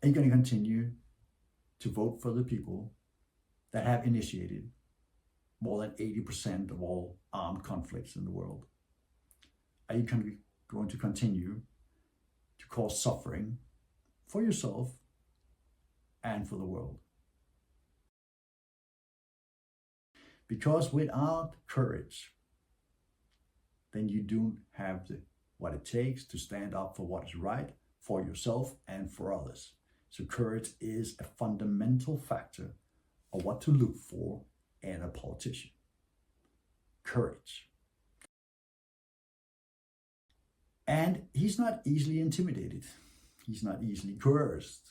Are you going to continue to vote for the people that have initiated more than 80% of all armed conflicts in the world? Are you going to continue to cause suffering for yourself and for the world? Because without courage, then you don't have what it takes to stand up for what is right for yourself and for others. So courage is a fundamental factor of what to look for in a politician. Courage. And he's not easily intimidated. He's not easily coerced.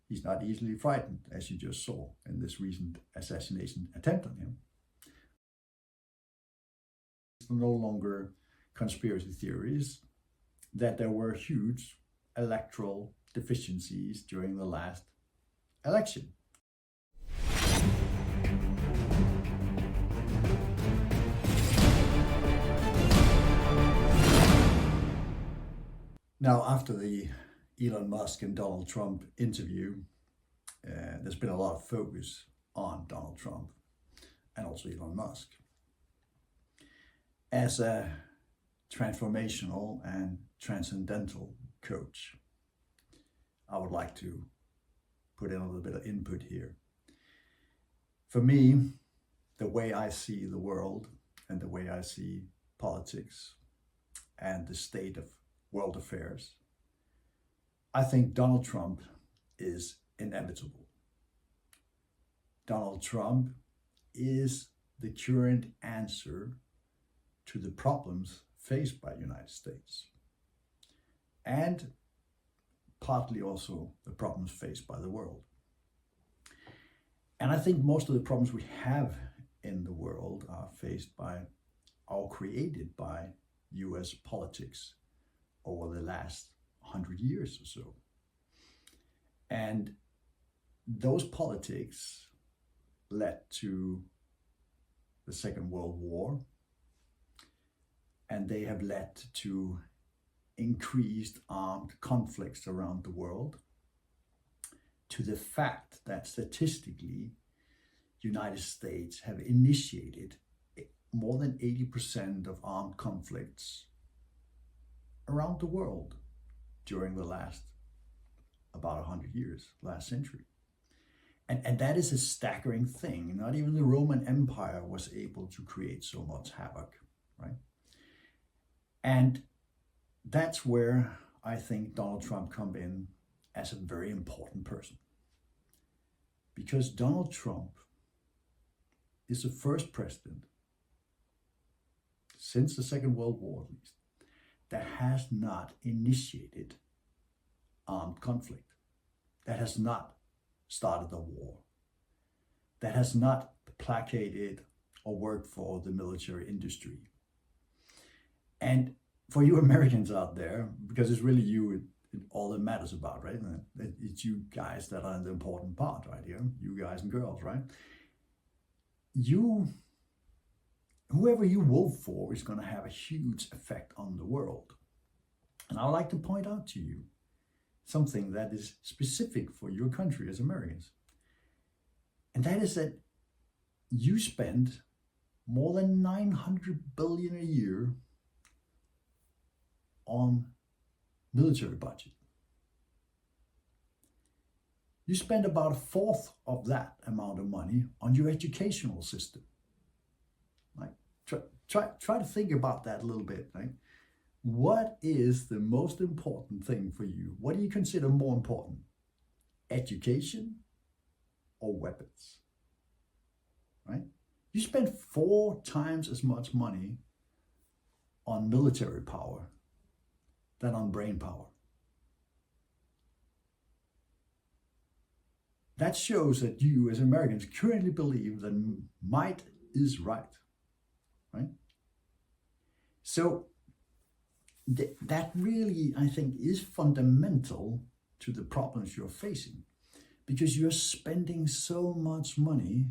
He's not easily frightened, as you just saw in this recent assassination attempt on him. It's no longer conspiracy theories that there were huge electoral deficiencies during the last election. Now, after the Elon Musk and Donald Trump interview, there's been a lot of focus on Donald Trump and also Elon Musk. As a transformational and transcendental coach, I would like to put in a little bit of input here. For me, the way I see the world and the way I see politics and the state of world affairs, I think Donald Trump is inevitable. Donald Trump is the current answer to the problems faced by the United States, and partly also the problems faced by the world. And I think most of the problems we have in the world are faced by or created by US politics over the last 100 years or so. And those politics led to the Second World War, and they have led to increased armed conflicts around the world, to the fact that statistically, United States have initiated more than 80% of armed conflicts around the world during the last about 100 years, last century. And that is a staggering thing. Not even the Roman Empire was able to create so much havoc, right? And that's where I think Donald Trump comes in as a very important person. Because Donald Trump is the first president since the Second World War, at least, that has not initiated armed conflict, that has not started a war, that has not placated or worked for the military industry. And for you Americans out there, because it's really you all that matters about, right? It's you guys that are the important part, right here, you guys and girls, right? Whoever you vote for is going to have a huge effect on the world. And I would like to point out to you something that is specific for your country as Americans. And that is that you spend more than $900 billion a year on military budget. You spend about a fourth of that amount of money on your educational system. Like, try to think about that a little bit, right? What is the most important thing for you? What do you consider more important? Education or weapons? Right? You spend 4 times as much money on military power than on brain power. That shows that you as Americans currently believe that might is right, right? So that really, I think, is fundamental to the problems you're facing, because you're spending so much money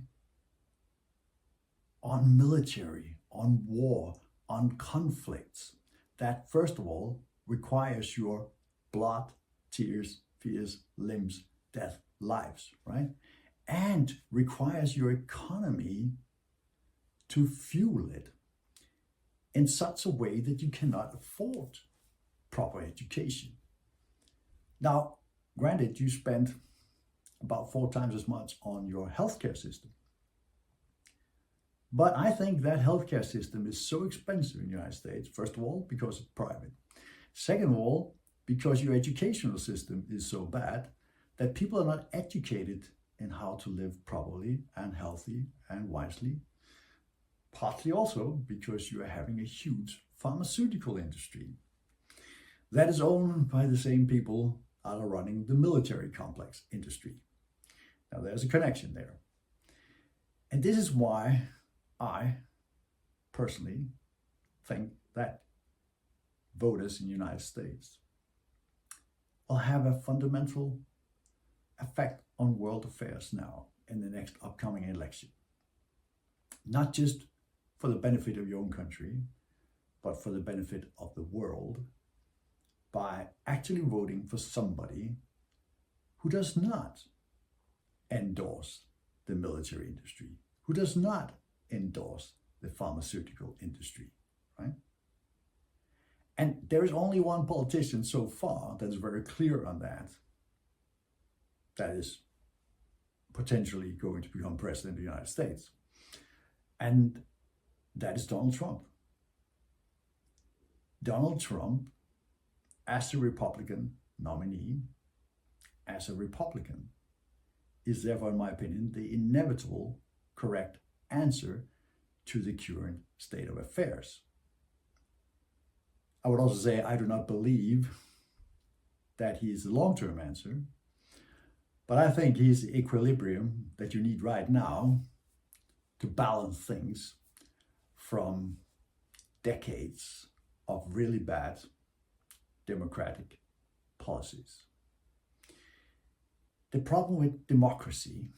on military, on war, on conflicts, that first of all requires your blood, tears, fears, limbs, death, lives, right? And requires your economy to fuel it in such a way that you cannot afford proper education. Now, granted, you spend about 4 times as much on your healthcare system. But I think that healthcare system is so expensive in the United States, first of all, because it's private. Second of all, because your educational system is so bad that people are not educated in how to live properly and healthy and wisely. Partly also because you are having a huge pharmaceutical industry that is owned by the same people that are running the military complex industry. Now there's a connection there. And this is why I personally think that voters in the United States will have a fundamental effect on world affairs now in the next upcoming election. Not just for the benefit of your own country, but for the benefit of the world, by actually voting for somebody who does not endorse the military industry, who does not endorse the pharmaceutical industry, right? And there is only one politician so far that is very clear on that is potentially going to become president of the United States. And that is Donald Trump. Donald Trump, as a Republican nominee, as a Republican, is therefore, in my opinion, the inevitable correct answer to the current state of affairs. I would also say I do not believe that he is the long-term answer, but I think he's the equilibrium that you need right now to balance things from decades of really bad democratic policies. The problem with democracy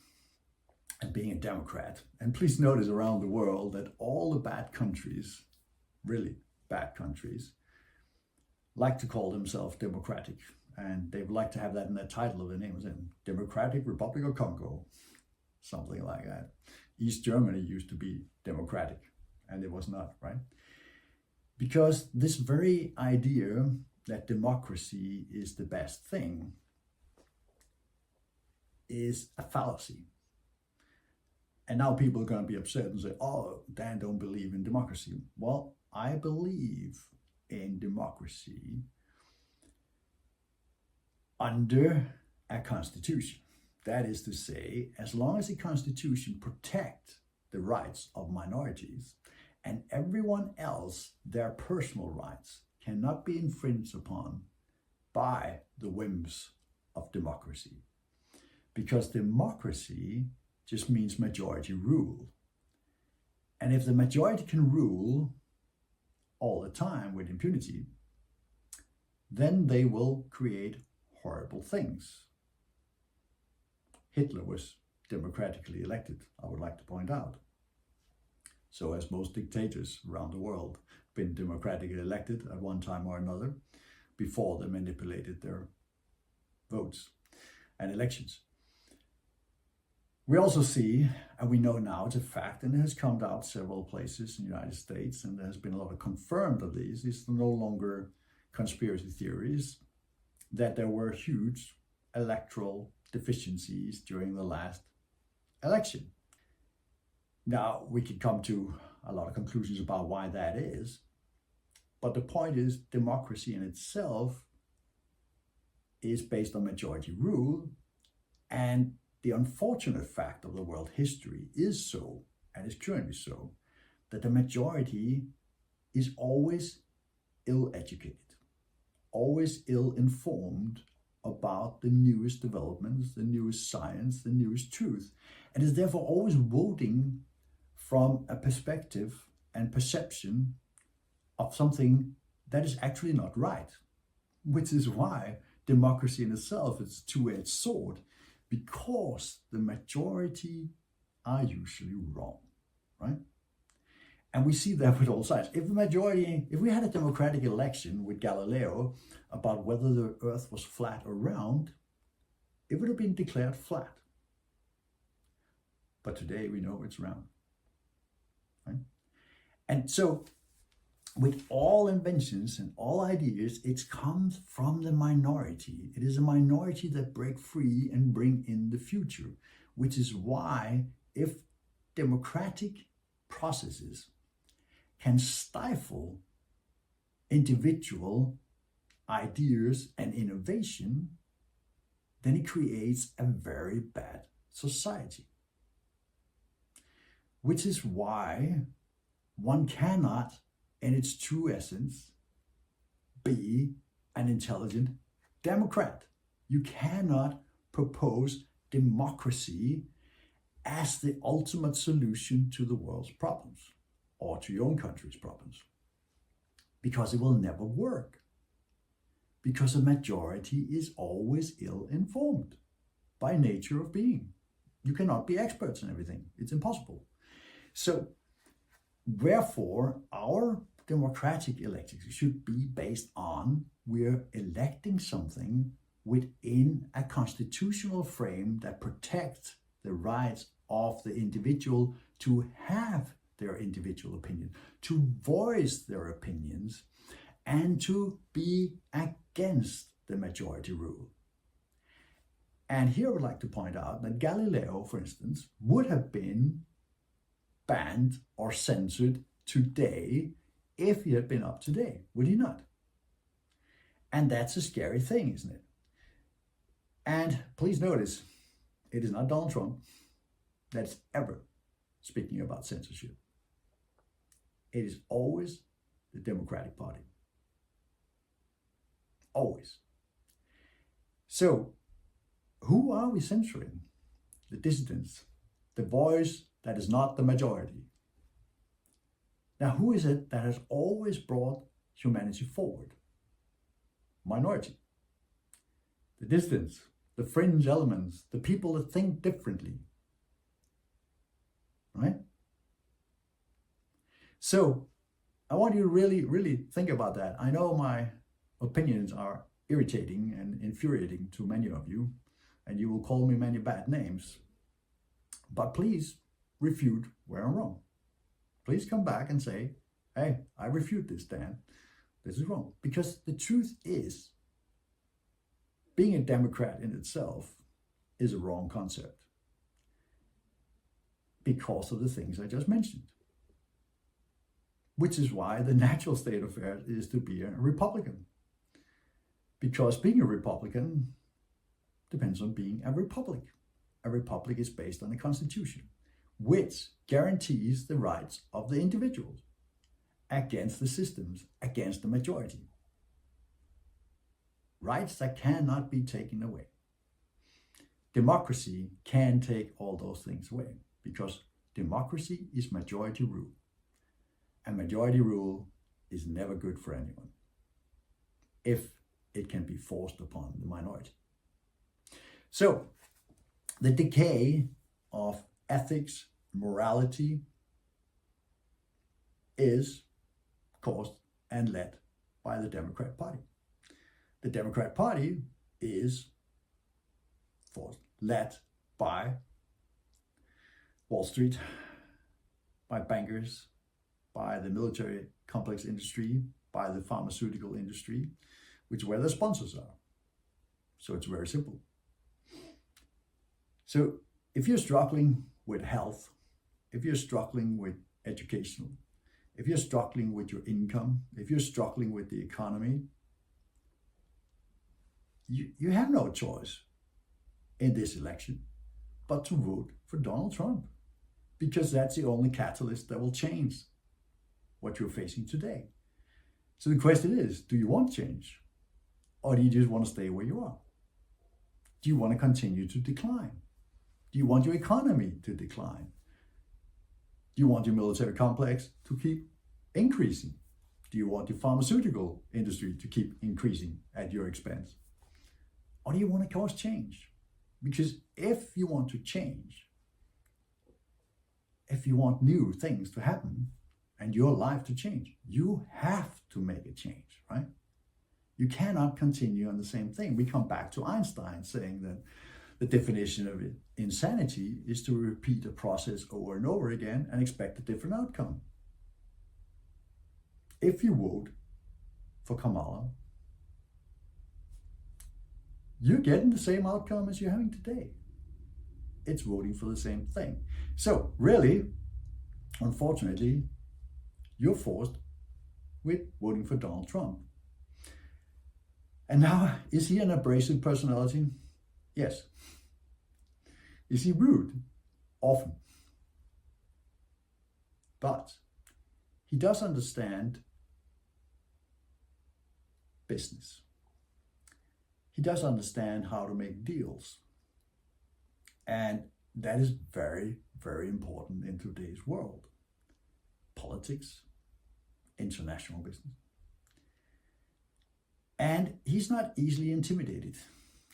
and being a Democrat, and please notice around the world that all the bad countries, really bad countries, like to call themselves democratic, and they would like to have that in their title of their name, Democratic Republic of Congo, something like that. East Germany used to be democratic, and it was not, right? Because this very idea that democracy is the best thing is a fallacy. And now people are going to be upset and say, oh, Dan don't believe in democracy. Well, I believe in democracy under a constitution. That is to say, as long as the constitution protects the rights of minorities and everyone else, their personal rights cannot be infringed upon by the whims of democracy. Because democracy just means majority rule. And if the majority can rule all the time with impunity, then they will create horrible things. Hitler was democratically elected, I would like to point out. So as most dictators around the world been democratically elected at one time or another before they manipulated their votes and elections. We also see, and we know now it's a fact, and it has come out several places in the United States, and there has been a lot of confirmed of these. It's no longer conspiracy theories, that there were huge electoral deficiencies during the last election. Now, we could come to a lot of conclusions about why that is, but the point is democracy in itself is based on majority rule, and the unfortunate fact of the world history is so, and is currently so, that the majority is always ill-educated, always ill-informed about the newest developments, the newest science, the newest truth, and is therefore always voting from a perspective and perception of something that is actually not right, which is why democracy in itself is a two-edged sword, because the majority are usually wrong, right? And we see that with all sides. If we had a democratic election with Galileo about whether the earth was flat or round, it would have been declared flat. But today we know it's round. Right? And so with all inventions and all ideas, it comes from the minority. It is a minority that break free and bring in the future, which is why if democratic processes can stifle individual ideas and innovation, then it creates a very bad society. Which is why one cannot, in its true essence, be an intelligent democrat. You cannot propose democracy as the ultimate solution to the world's problems or to your own country's problems, because it will never work. Because a majority is always ill-informed by nature of being. You cannot be experts in everything. It's impossible. So, wherefore, our democratic elections should be based on we're electing something within a constitutional frame that protects the rights of the individual to have their individual opinion, to voice their opinions, and to be against the majority rule. And here I would like to point out that Galileo, for instance, would have been banned or censored today if he had been up today, would he not? And that's a scary thing, isn't it? And please notice, it is not Donald Trump that's ever speaking about censorship. It is always the Democratic Party. Always. So, who are we censoring? The dissidents, the voice that is not the majority. Now, who is it that has always brought humanity forward? Minority. The dissidents, the fringe elements, the people that think differently. Right? So, I want you to really think about that. I know my opinions are irritating and infuriating to many of you, and you will call me many bad names. But please refute where I'm wrong. Please come back and say, hey, I refute this, Dan. This is wrong. Because the truth is, being a Democrat in itself is a wrong concept because of the things I just mentioned. Which is why the natural state of affairs is to be a Republican. Because being a Republican depends on being a republic. A republic is based on a constitution, which guarantees the rights of the individuals against the systems, against the majority. Rights that cannot be taken away. Democracy can take all those things away because democracy is majority rule. And majority rule is never good for anyone if it can be forced upon the minority. So, the decay of ethics, morality is caused and led by the Democrat Party. The Democrat Party is led by Wall Street, by bankers, by the military complex industry, by the pharmaceutical industry, which is where the sponsors are. So it's very simple. So if you're struggling with health, if you're struggling with education, if you're struggling with your income, if you're struggling with the economy, you have no choice in this election but to vote for Donald Trump, because that's the only catalyst that will change what you're facing today. So the question is, do you want change? Or do you just want to stay where you are? Do you want to continue to decline? Do you want your economy to decline? Do you want your military complex to keep increasing? Do you want your pharmaceutical industry to keep increasing at your expense? Or do you want to cause change? Because if you want to change, if you want new things to happen and your life to change, you have to make a change, right? You cannot continue on the same thing. We come back to Einstein saying that The definition of insanity is to repeat a process over and over again and expect a different outcome. If you vote for Kamala, you're getting the same outcome as you're having today. It's voting for the same thing. So really, unfortunately, you're forced with voting for Donald Trump. And now, is he an abrasive personality? Yes. Is he rude? Often. But he does understand business. He does understand how to make deals. And that is very, very important in today's world. Politics, international business. And he's not easily intimidated.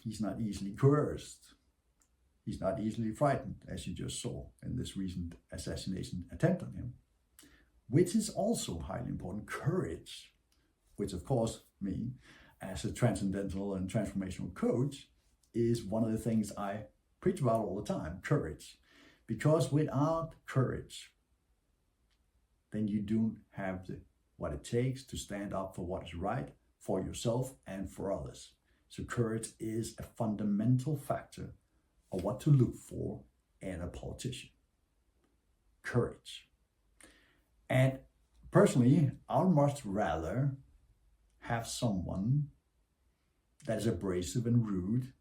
He's not easily coerced. He's not easily frightened, as you just saw in this recent assassination attempt on him, which is also highly important. Courage, which of course me, as a transcendental and transformational coach, is one of the things I preach about all the time, courage. Because without courage, then you don't have what it takes to stand up for what is right for yourself and for others. So courage is a fundamental factor of what to look for in a politician. Courage. And personally, I'd much rather have someone that is abrasive and rude,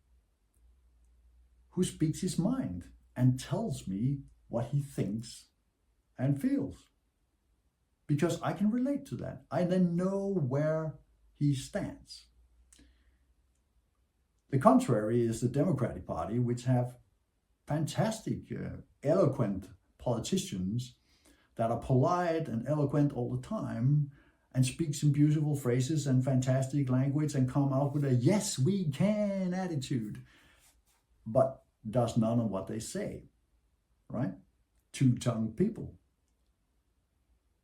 who speaks his mind and tells me what he thinks and feels. Because I can relate to that. I then know where he stands. The contrary is the Democratic Party, which have fantastic, eloquent politicians that are polite and eloquent all the time and speak some beautiful phrases and fantastic language and come out with a yes, we can attitude, but does none of what they say, right? Two-tongued people.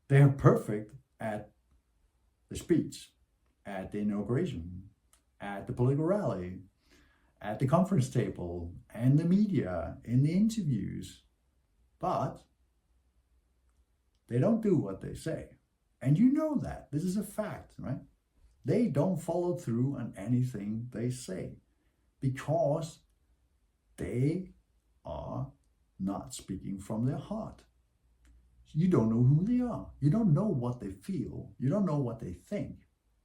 They are perfect at the speech, at the inauguration, at the political rally, at the conference table, and the media, in the interviews, but they don't do what they say. And you know that. This is a fact, right? They don't follow through on anything they say because they are not speaking from their heart. You don't know who they are. You don't know what they feel. You don't know what they think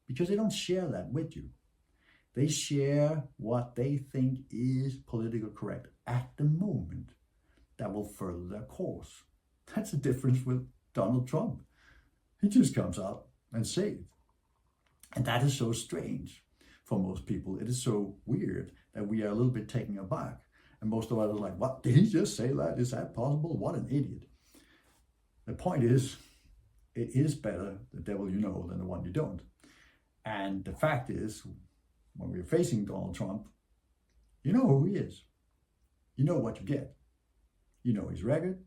because they don't share that with you. They share what they think is politically correct at the moment that will further their cause. That's the difference with Donald Trump. He just comes out and says it. And that is so strange for most people. It is so weird that we are a little bit taken aback. And most of us are like, what? Did he just say that? Is that possible? What an idiot. The point is, it is better the devil you know than the one you don't. And the fact is, when we're facing Donald Trump, you know who he is. You know what you get. You know his record.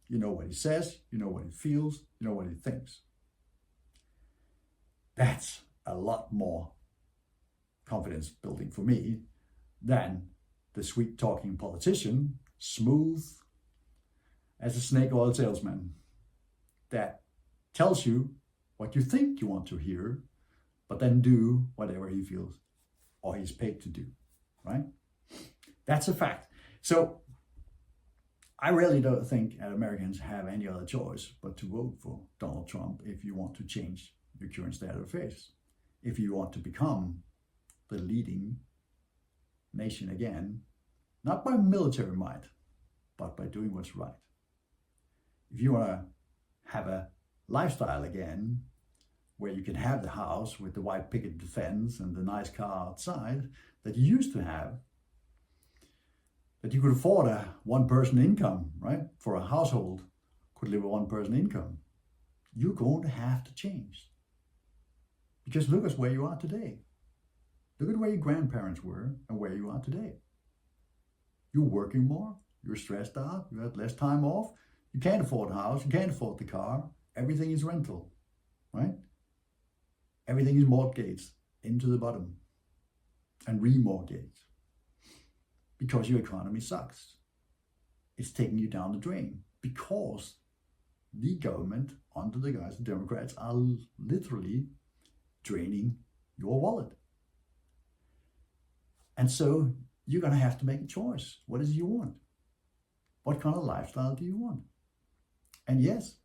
You know what he says. You know what he feels. You know what he thinks. That's a lot more confidence building for me than the sweet talking politician, smooth as a snake oil salesman, that tells you what you think you want to hear, but then do whatever he feels or he's paid to do, right? That's a fact. So I really don't think that Americans have any other choice but to vote for Donald Trump if you want to change your current state of affairs. If you want to become the leading nation again, not by military might, but by doing what's right. If you want to have a lifestyle again, where you can have the house with the white picket fence and the nice car outside that you used to have, that you could afford a one-person income, right? For a household could live a one-person income. You're going to have to change. Because look at where you are today. Look at where your grandparents were and where you are today. You're working more, you're stressed out, you have less time off, you can't afford a house, you can't afford the car, everything is rental, right? Everything is mortgaged into the bottom and remortgaged. because your economy sucks. It's taking you down the drain because the government, under the guise of Democrats, are literally draining your wallet. And so you're going to have to make a choice. What is it you want? What kind of lifestyle do you want? And yes,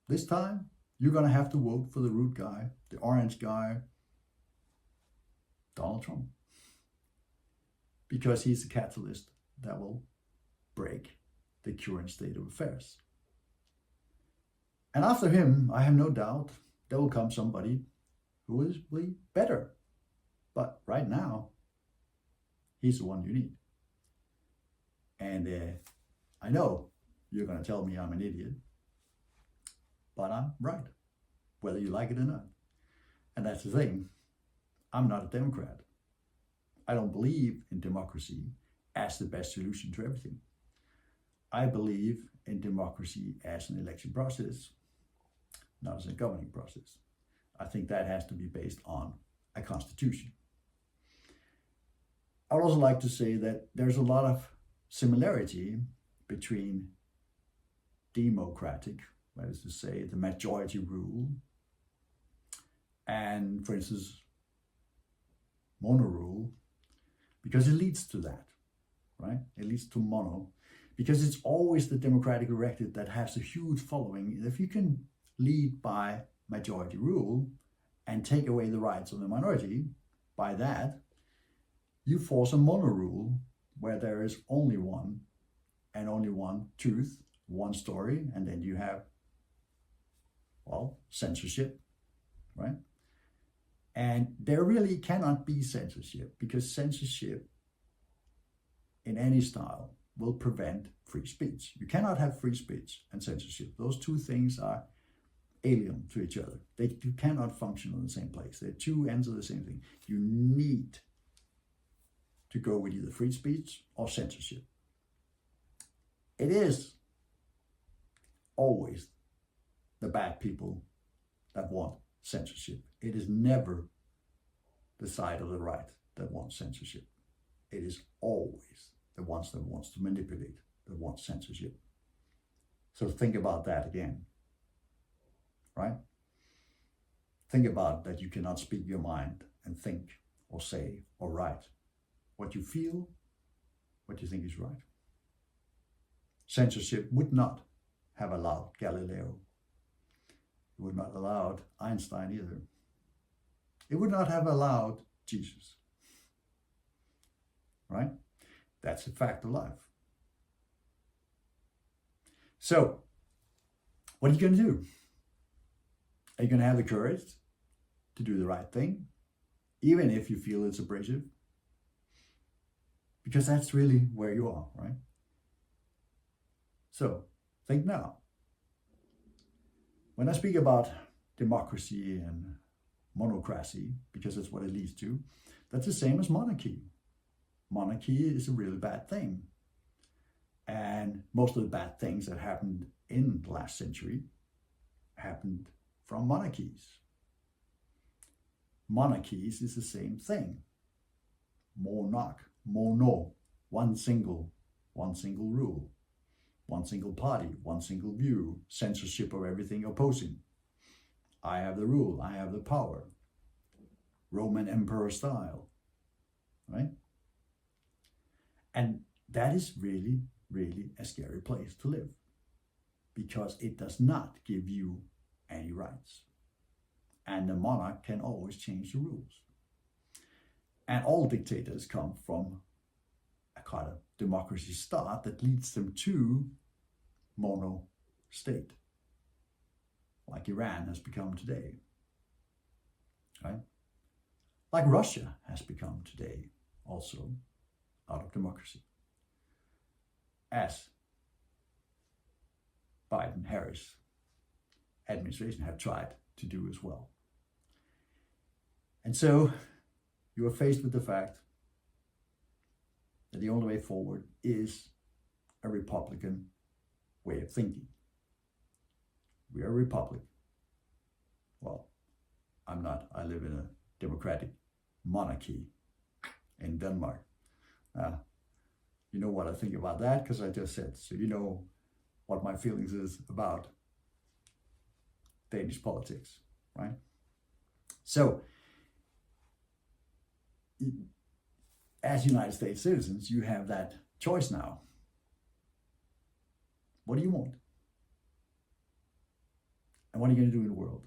this time you're going to have to vote for the root guy, the orange guy, Donald Trump, because he's a catalyst that will break the current state of affairs. And after him, I have no doubt there will come somebody who will be better. But right now, he's the one you need. And I know you're going to tell me I'm an idiot, but I'm right, whether you like it or not. And that's the thing. I'm not a Democrat. I don't believe in democracy as the best solution to everything. I believe in democracy as an election process, not as a governing process. I think that has to be based on a constitution. I would also like to say that there's a lot of similarity between democratic, that is to say, the majority rule, and, for instance, mono rule, because it leads to that, right? It leads to mono, because it's always the democratic elected that has a huge following. If you can lead by majority rule and take away the rights of the minority, by that, you force a mono rule where there is only one and only one truth, one story, and then you have, well, censorship, right? And there really cannot be censorship, because censorship in any style will prevent free speech. You cannot have free speech and censorship. Those two things are alien to each other. You cannot function in the same place. They're two ends of the same thing. You need to go with either free speech or censorship. It is always the bad people that want censorship. It is never the side of the right that wants censorship. It is always the ones that wants to manipulate, that want censorship. So think about that again, right? Think about that you cannot speak your mind and think or say or write what you feel, what you think is right. Censorship would not have allowed Galileo. It would not have allowed Einstein either. It would not have allowed Jesus, right? That's a fact of life. So, what are you going to do? Are you going to have the courage to do the right thing, even if you feel it's abrasive? Because that's really where you are, right? So, think now. When I speak about democracy and monocracy, because that's what it leads to, that's the same as monarchy. Monarchy is a really bad thing. And most of the bad things that happened in the last century happened from monarchies. Monarchies is the same thing. Monarch, mono, one single rule, one single party, one single view, censorship of everything opposing. I have the rule, I have the power. Roman emperor style, right? And that is really, really a scary place to live, because it does not give you any rights. And the monarch can always change the rules. And all dictators come from a kind of democracy start that leads them to mono state, like Iran has become today, right? Like Russia has become today, also out of democracy, as Biden-Harris administration have tried to do as well. And so you are faced with the fact that the only way forward is a Republican way of thinking. We are a republic. Well, I'm not. I live in a democratic monarchy in Denmark. You know what I think about that, because I just said, so you know what my feelings is about Danish politics, right? So, as United States citizens, you have that choice now. What do you want? And what are you going to do in the world?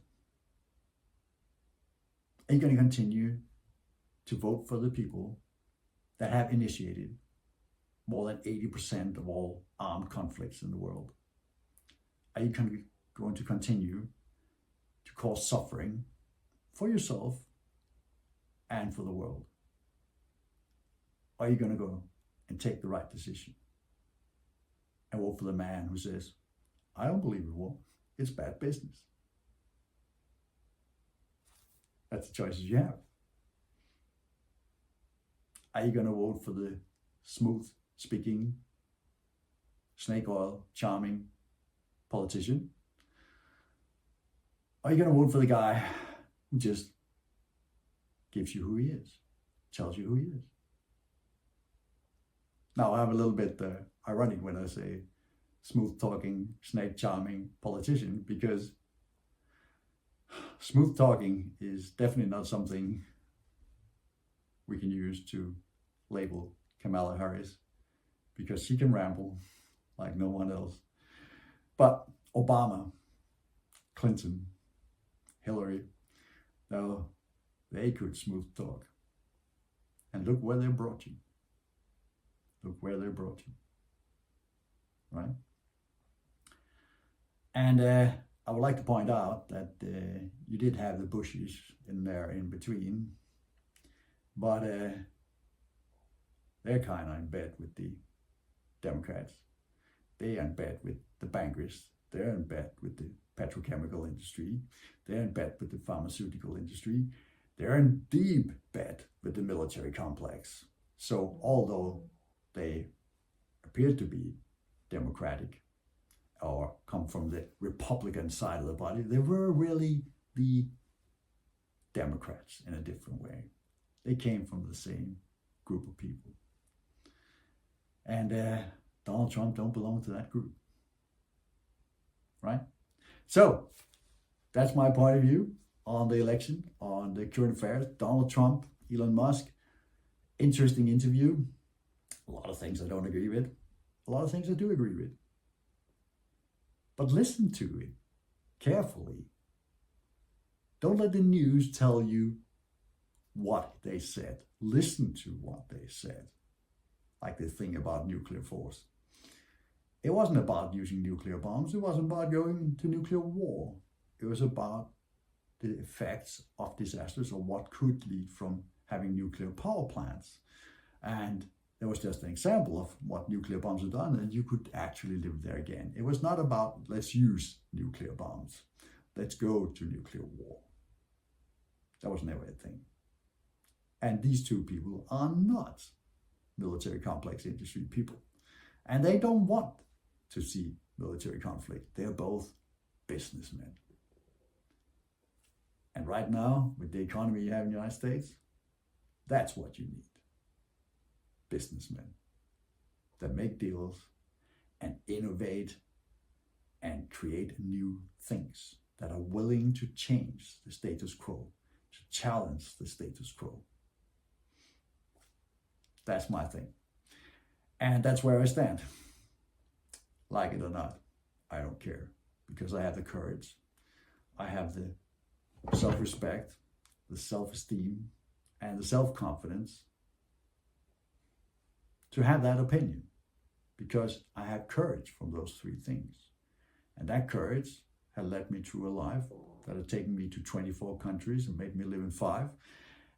Are you going to continue to vote for the people that have initiated more than 80% of all armed conflicts in the world? Are you going to continue to cause suffering for yourself and for the world? Are you going to go and take the right decision and vote for the man who says, I don't believe in war, it's bad business? That's the choices you have. Are you going to vote for the smooth speaking, snake oil, charming politician? Are you going to vote for the guy who just gives you who he is, tells you who he is? Now, I'm a little bit ironic when I say smooth talking, snake charming politician, because smooth talking is definitely not something we can use to label Kamala Harris, because she can ramble like no one else. But Obama, Clinton, Hillary, no, they could smooth talk. And look where they brought you. Look where they brought you, right? And I would like to point out that you did have the Bushes in there in between, but they're kind of in bed with the Democrats. They are in bed with the bankers. They're in bed with the petrochemical industry. They're in bed with the pharmaceutical industry. They're in deep bed with the military complex. So although they appear to be democratic or come from the Republican side of the body, they were really the Democrats in a different way. They came from the same group of people. And Donald Trump don't belong to that group, right? So that's my point of view on the election, on the current affairs. Donald Trump, Elon Musk, interesting interview. A lot of things I don't agree with. A lot of things I do agree with. But listen to it carefully. Don't let the news tell you what they said. Listen to what they said. Like the thing about nuclear force. It wasn't about using nuclear bombs. It wasn't about going to nuclear war. It was about the effects of disasters, or what could lead from having nuclear power plants. And there was just an example of what nuclear bombs have done, and you could actually live there again. It was not about, let's use nuclear bombs. Let's go to nuclear war. That was never a thing. And these two people are not military complex industry people. And they don't want to see military conflict. They're both businessmen. And right now, with the economy you have in the United States, that's what you need. Businessmen that make deals and innovate and create new things, that are willing to change the status quo, to challenge the status quo. That's my thing. And that's where I stand. Like it or not, I don't care, because I have the courage, I have the self-respect, the self-esteem, and the self-confidence to have that opinion, because I have courage from those three things. And that courage had led me through a life that had taken me to 24 countries and made me live in 5.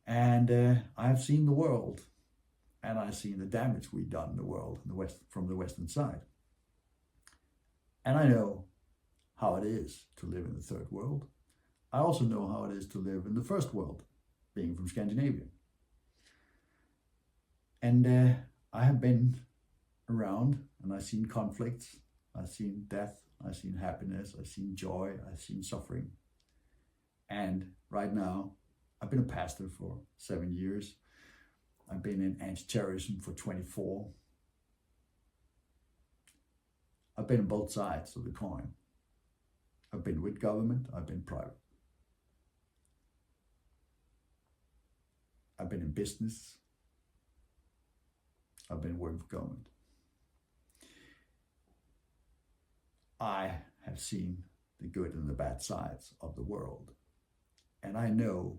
And I've seen the world, and I've seen the damage we've done in the world, in the West, from the Western side. And I know how it is to live in the third world. I also know how it is to live in the first world, being from Scandinavia. And I have been around, and I've seen conflicts, I've seen death, I've seen happiness, I've seen joy, I've seen suffering. And right now, I've been a pastor for 7 years. I've been in anti-terrorism for 24. been on both sides of the coin. I've been with government, I've been private. I've been in business, I've been working for government. I have seen the good and the bad sides of the world. And I know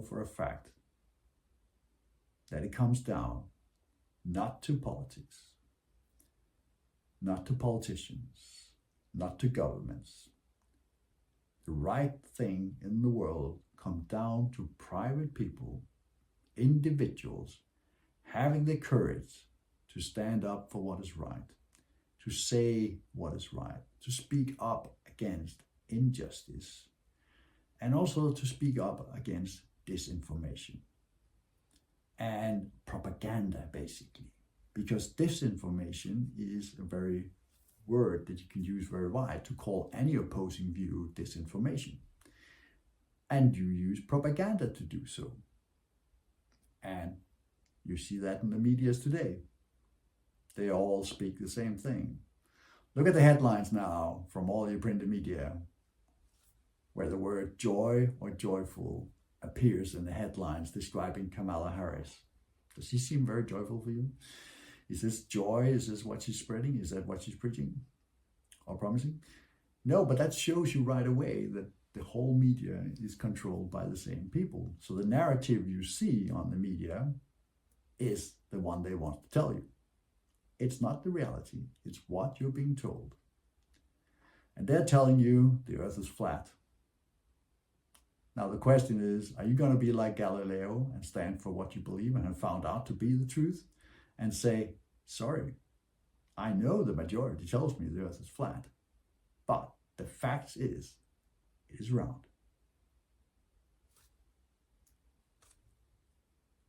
for a fact that it comes down not to politics, not to politicians, not to governments. The right thing in the world comes down to private people, individuals, having the courage to stand up for what is right, to say what is right, to speak up against injustice, and also to speak up against disinformation and propaganda, basically. Because disinformation is a very word that you can use very wide to call any opposing view disinformation. And you use propaganda to do so. And you see that in the medias today. They all speak the same thing. Look at the headlines now from all your printed media, where the word joy or joyful appears in the headlines describing Kamala Harris. Does she seem very joyful for you? Is this joy? Is this what she's spreading? Is that what she's preaching or promising? No, but that shows you right away that the whole media is controlled by the same people. So the narrative you see on the media is the one they want to tell you. It's not the reality. It's what you're being told. And they're telling you the earth is flat. Now the question is, are you going to be like Galileo and stand for what you believe and have found out to be the truth and say, sorry, I know the majority tells me the earth is flat, but the fact is, it is round.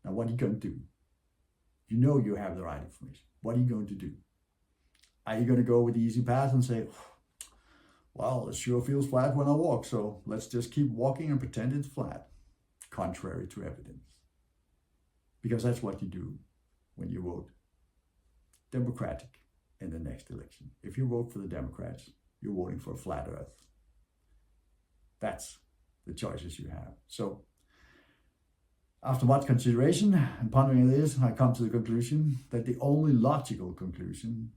Now what are you going to do? You know you have the right information. What are you going to do? Are you going to go with the easy path and say, well, it sure feels flat when I walk, so let's just keep walking and pretend it's flat, contrary to evidence? Because that's what you do when you vote Democratic in the next election. If you vote for the Democrats, you're voting for a flat earth. That's the choices you have. So after much consideration and pondering this, I come to the conclusion that the only logical conclusion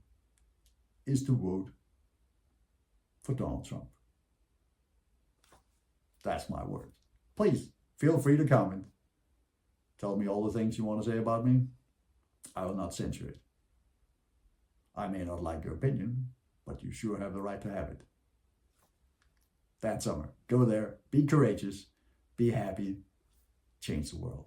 is to vote for Donald Trump. That's my words. Please feel free to comment. Tell me all the things you want to say about me. I will not censor it. I may not like your opinion, but you sure have the right to have it. Dansommer. Go there, be courageous, be happy, change the world.